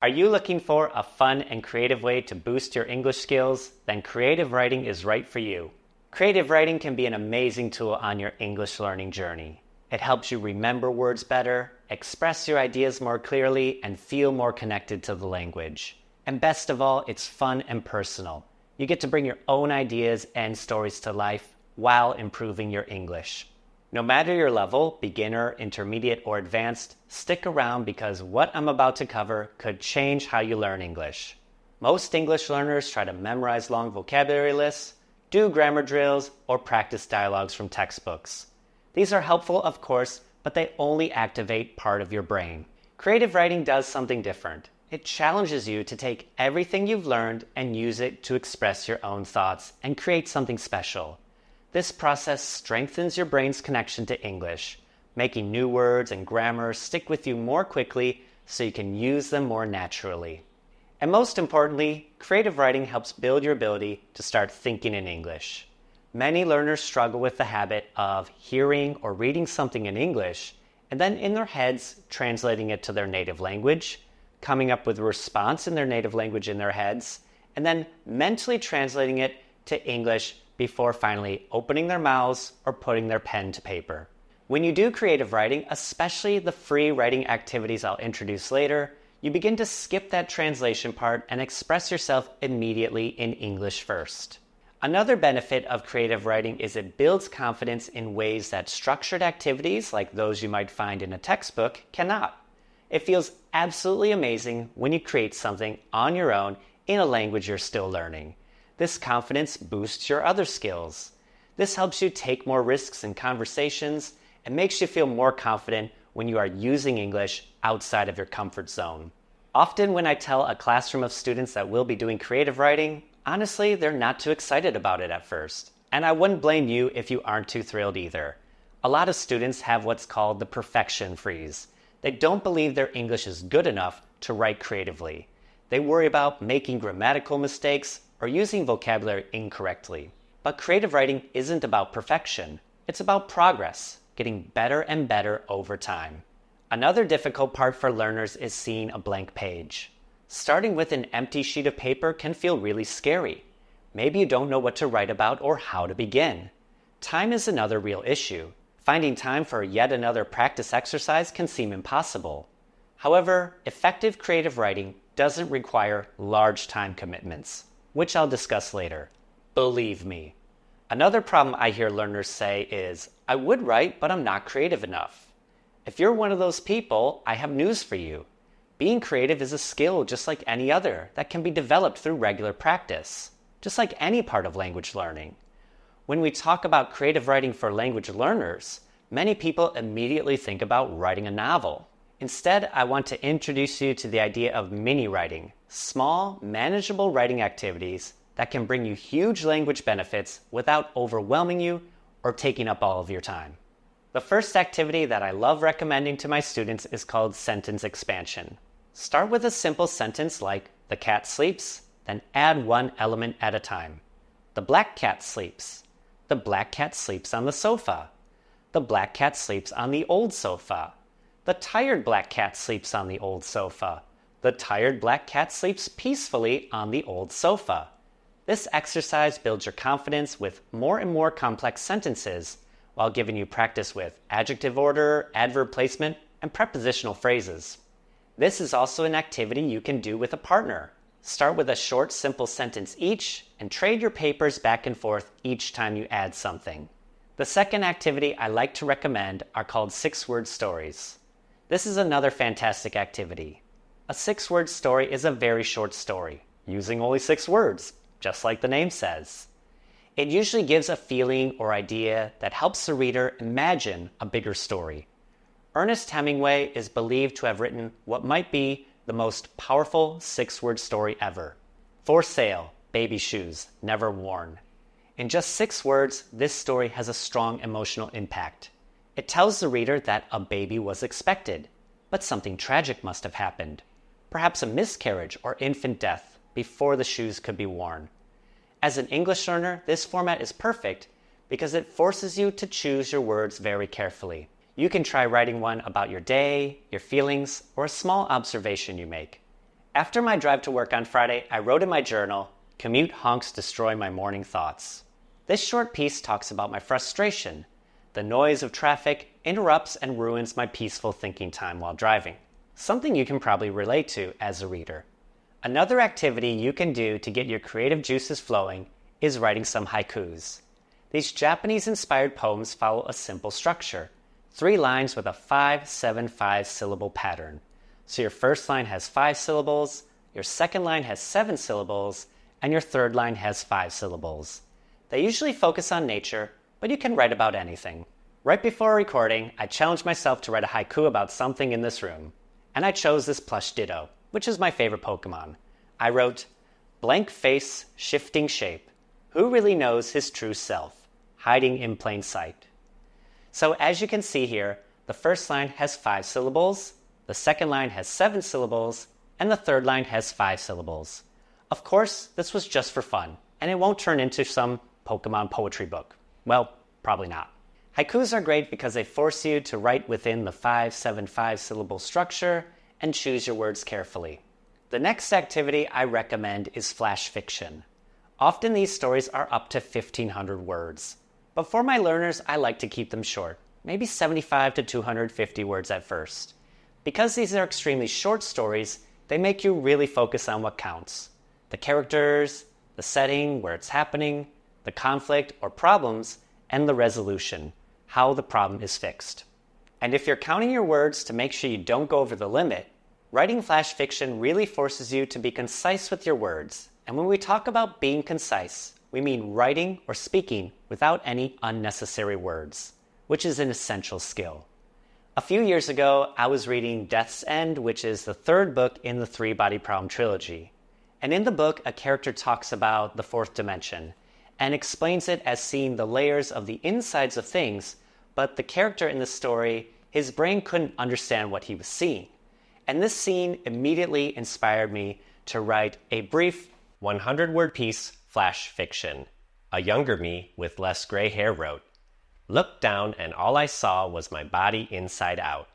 Are you looking for a fun and creative way to boost your English skills? Then creative writing is right for you. Creative writing can be an amazing tool on your English learning journey. It helps you remember words better, express your ideas more clearly, and feel more connected to the language. And best of all, it's fun and personal. You get to bring your own ideas and stories to life while improving your English. No matter your level, beginner, intermediate, or advanced, stick around because what I'm about to cover could change how you learn English. Most English learners try to memorize long vocabulary lists, do grammar drills, or practice dialogues from textbooks. These are helpful, of course, but they only activate part of your brain. Creative writing does something different. It challenges you to take everything you've learned and use it to express your own thoughts and create something special. This process strengthens your brain's connection to English, making new words and grammar stick with you more quickly so you can use them more naturally. And most importantly, creative writing helps build your ability to start thinking in English. Many learners struggle with the habit of hearing or reading something in English and then in their heads translating it to their native language, coming up with a response in their native language in their heads, and then mentally translating it to English before finally opening their mouths or putting their pen to paper. When you do creative writing, especially the free writing activities I'll introduce later, you begin to skip that translation part and express yourself immediately in English first. Another benefit of creative writing is it builds confidence in ways that structured activities, like those you might find in a textbook, cannot. It feels absolutely amazing when you create something on your own in a language you're still learning. This confidence boosts your other skills. This helps you take more risks in conversations and makes you feel more confident when you are using English outside of your comfort zone. Often when I tell a classroom of students that we'll be doing creative writing, honestly, they're not too excited about it at first. And I wouldn't blame you if you aren't too thrilled either. A lot of students have what's called the perfection freeze. They don't believe their English is good enough to write creatively. They worry about making grammatical mistakes or using vocabulary incorrectly. But creative writing isn't about perfection. It's about progress, getting better and better over time. Another difficult part for learners is seeing a blank page. Starting with an empty sheet of paper can feel really scary. Maybe you don't know what to write about or how to begin. Time is another real issue. Finding time for yet another practice exercise can seem impossible. However, effective creative writing doesn't require large time commitments, which I'll discuss later. Believe me. Another problem I hear learners say is, I would write, but I'm not creative enough. If you're one of those people, I have news for you. Being creative is a skill just like any other that can be developed through regular practice, just like any part of language learning. When we talk about creative writing for language learners, many people immediately think about writing a novel. Instead, I want to introduce you to the idea of mini writing, small, manageable writing activities that can bring you huge language benefits without overwhelming you or taking up all of your time. The first activity that I love recommending to my students is called sentence expansion. Start with a simple sentence like, the cat sleeps, then add one element at a time. The black cat sleeps. The black cat sleeps on the sofa. The black cat sleeps on the old sofa. The tired black cat sleeps on the old sofa. The tired black cat sleeps peacefully on the old sofa. This exercise builds your confidence with more and more complex sentences while giving you practice with adjective order, adverb placement, and prepositional phrases. This is also an activity you can do with a partner. Start with a short, simple sentence each and trade your papers back and forth each time you add something. The second activity I like to recommend are called 6-word stories. This is another fantastic activity. A 6-word story is a very short story, using only 6 words, just like the name says. It usually gives a feeling or idea that helps the reader imagine a bigger story. Ernest Hemingway is believed to have written what might be the most powerful 6-word story ever. For sale, baby shoes, never worn. In just 6 words, this story has a strong emotional impact. It tells the reader that a baby was expected, but something tragic must have happened. Perhaps a miscarriage or infant death before the shoes could be worn. As an English learner, this format is perfect because it forces you to choose your words very carefully. You can try writing one about your day, your feelings, or a small observation you make. After my drive to work on Friday, I wrote in my journal, "Commute honks destroy my morning thoughts." This short piece talks about my frustration. The noise of traffic interrupts and ruins my peaceful thinking time while driving. Something you can probably relate to as a reader. Another activity you can do to get your creative juices flowing is writing some haikus. These Japanese-inspired poems follow a simple structure: 3 lines with a 5-7-5 syllable pattern. So your first line has 5 syllables, your second line has 7 syllables, and your third line has 5 syllables. They usually focus on nature, but you can write about anything. Right before recording, I challenged myself to write a haiku about something in this room, and I chose this plush Ditto, which is my favorite Pokemon. I wrote, "Blank face, shifting shape. Who really knows his true self? Hiding in plain sight." So as you can see here, the first line has 5 syllables, the second line has 7 syllables, and the third line has 5 syllables. Of course, this was just for fun, and it won't turn into some Pokemon poetry book. Well, probably not. Haikus are great because they force you to write within the 5-7-5 syllable structure and choose your words carefully. The next activity I recommend is flash fiction. Often these stories are up to 1,500 words. But for my learners, I like to keep them short, maybe 75 to 250 words at first. Because these are extremely short stories, they make you really focus on what counts: the characters, the setting, where it's happening, the conflict or problems, and the resolution, how the problem is fixed. And if you're counting your words to make sure you don't go over the limit, writing flash fiction really forces you to be concise with your words. And when we talk about being concise, we mean writing or speaking without any unnecessary words, which is an essential skill. A few years ago, I was reading Death's End, which is the 3rd book in the 3-Body Problem trilogy. And in the book, a character talks about the 4th dimension and explains it as seeing the layers of the insides of things, but the character in the story, his brain couldn't understand what he was seeing. And this scene immediately inspired me to write a brief 100-word piece flash fiction. A younger me with less gray hair wrote, "Looked down and all I saw was my body inside out.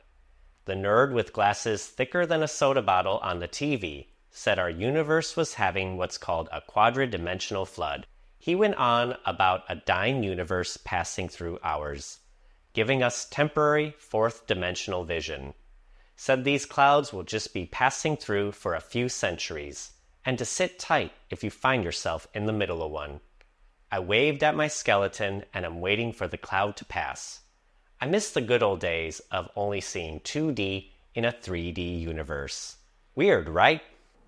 The nerd with glasses thicker than a soda bottle on the TV said our universe was having what's called a quadridimensional flood. He went on about a dying universe passing through ours, giving us temporary 4th-dimensional vision. Said these clouds will just be passing through for a few centuries, and to sit tight if you find yourself in the middle of one. I waved at my skeleton and am waiting for the cloud to pass. I miss the good old days of only seeing 2D in a 3D universe." Weird, right?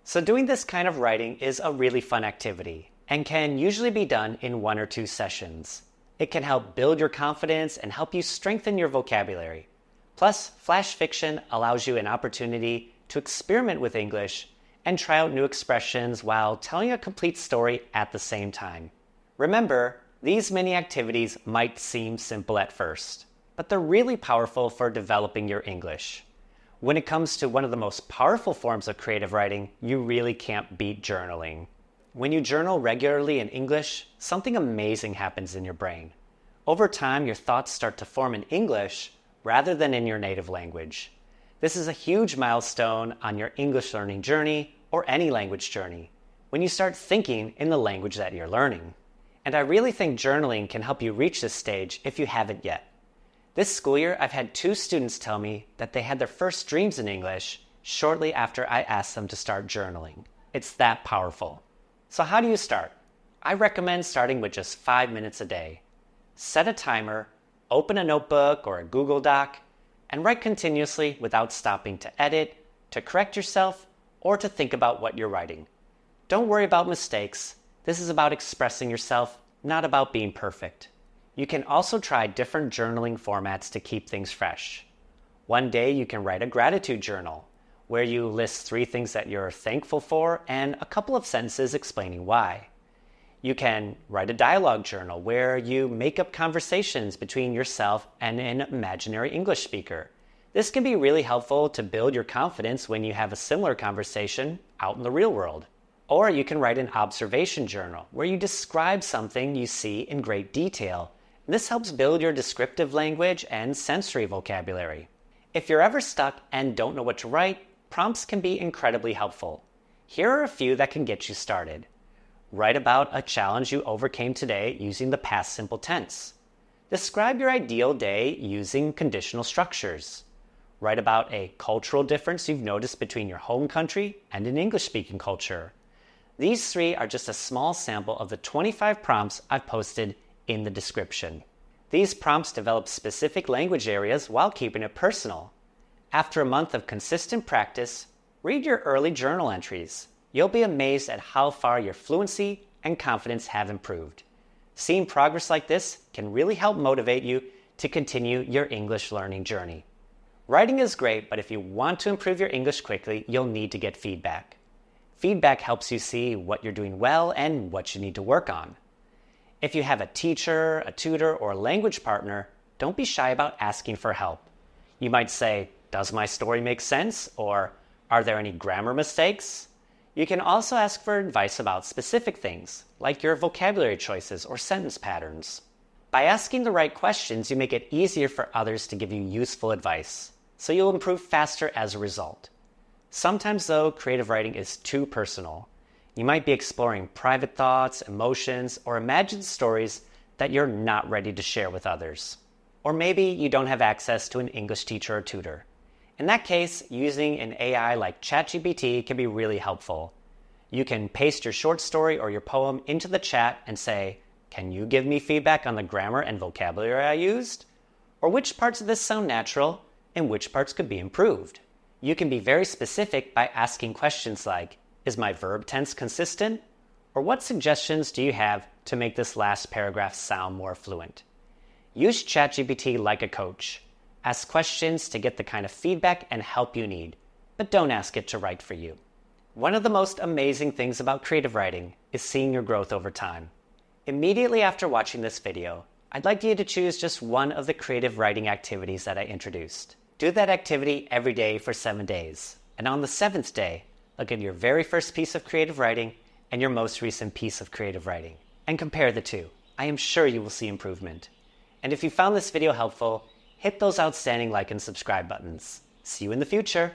So doing this kind of writing is a really fun activity and can usually be done in 1 or 2 sessions. It can help build your confidence and help you strengthen your vocabulary. Plus, flash fiction allows you an opportunity to experiment with English and try out new expressions while telling a complete story at the same time. Remember, these mini activities might seem simple at first, but they're really powerful for developing your English. When it comes to one of the most powerful forms of creative writing, you really can't beat journaling. When you journal regularly in English, something amazing happens in your brain. Over time, your thoughts start to form in English rather than in your native language. This is a huge milestone on your English learning journey or any language journey, when you start thinking in the language that you're learning. And I really think journaling can help you reach this stage if you haven't yet. This school year, I've had 2 students tell me that they had their first dreams in English shortly after I asked them to start journaling. It's that powerful. So how do you start? I recommend starting with just 5 minutes a day. Set a timer, open a notebook or a Google Doc, and write continuously without stopping to edit, to correct yourself, or to think about what you're writing. Don't worry about mistakes. This is about expressing yourself, not about being perfect. You can also try different journaling formats to keep things fresh. One day you can write a gratitude journal, where you list 3 things that you're thankful for and a couple of sentences explaining why. You can write a dialogue journal where you make up conversations between yourself and an imaginary English speaker. This can be really helpful to build your confidence when you have a similar conversation out in the real world. Or you can write an observation journal where you describe something you see in great detail. This helps build your descriptive language and sensory vocabulary. If you're ever stuck and don't know what to write, prompts can be incredibly helpful. Here are a few that can get you started. Write about a challenge you overcame today using the past simple tense. Describe your ideal day using conditional structures. Write about a cultural difference you've noticed between your home country and an English-speaking culture. These 3 are just a small sample of the 25 prompts I've posted in the description. These prompts develop specific language areas while keeping it personal. After a month of consistent practice, read your early journal entries. You'll be amazed at how far your fluency and confidence have improved. Seeing progress like this can really help motivate you to continue your English learning journey. Writing is great, but if you want to improve your English quickly, you'll need to get feedback. Feedback helps you see what you're doing well and what you need to work on. If you have a teacher, a tutor, or a language partner, don't be shy about asking for help. You might say, "Does my story make sense?" or "Are there any grammar mistakes?" You can also ask for advice about specific things, like your vocabulary choices or sentence patterns. By asking the right questions, you make it easier for others to give you useful advice, so you'll improve faster as a result. Sometimes, though, creative writing is too personal. You might be exploring private thoughts, emotions, or imagined stories that you're not ready to share with others. Or maybe you don't have access to an English teacher or tutor. In that case, using an AI like ChatGPT can be really helpful. You can paste your short story or your poem into the chat and say, "Can you give me feedback on the grammar and vocabulary I used? Or which parts of this sound natural and which parts could be improved?" You can be very specific by asking questions like, "Is my verb tense consistent?" Or "What suggestions do you have to make this last paragraph sound more fluent?" Use ChatGPT like a coach. Ask questions to get the kind of feedback and help you need, but don't ask it to write for you. One of the most amazing things about creative writing is seeing your growth over time. Immediately after watching this video, I'd like you to choose just one of the creative writing activities that I introduced. Do that activity every day for 7 days, and on the 7th day, look at your very first piece of creative writing and your most recent piece of creative writing, and compare the 2. I am sure you will see improvement. And if you found this video helpful, hit those outstanding like and subscribe buttons. See you in the future!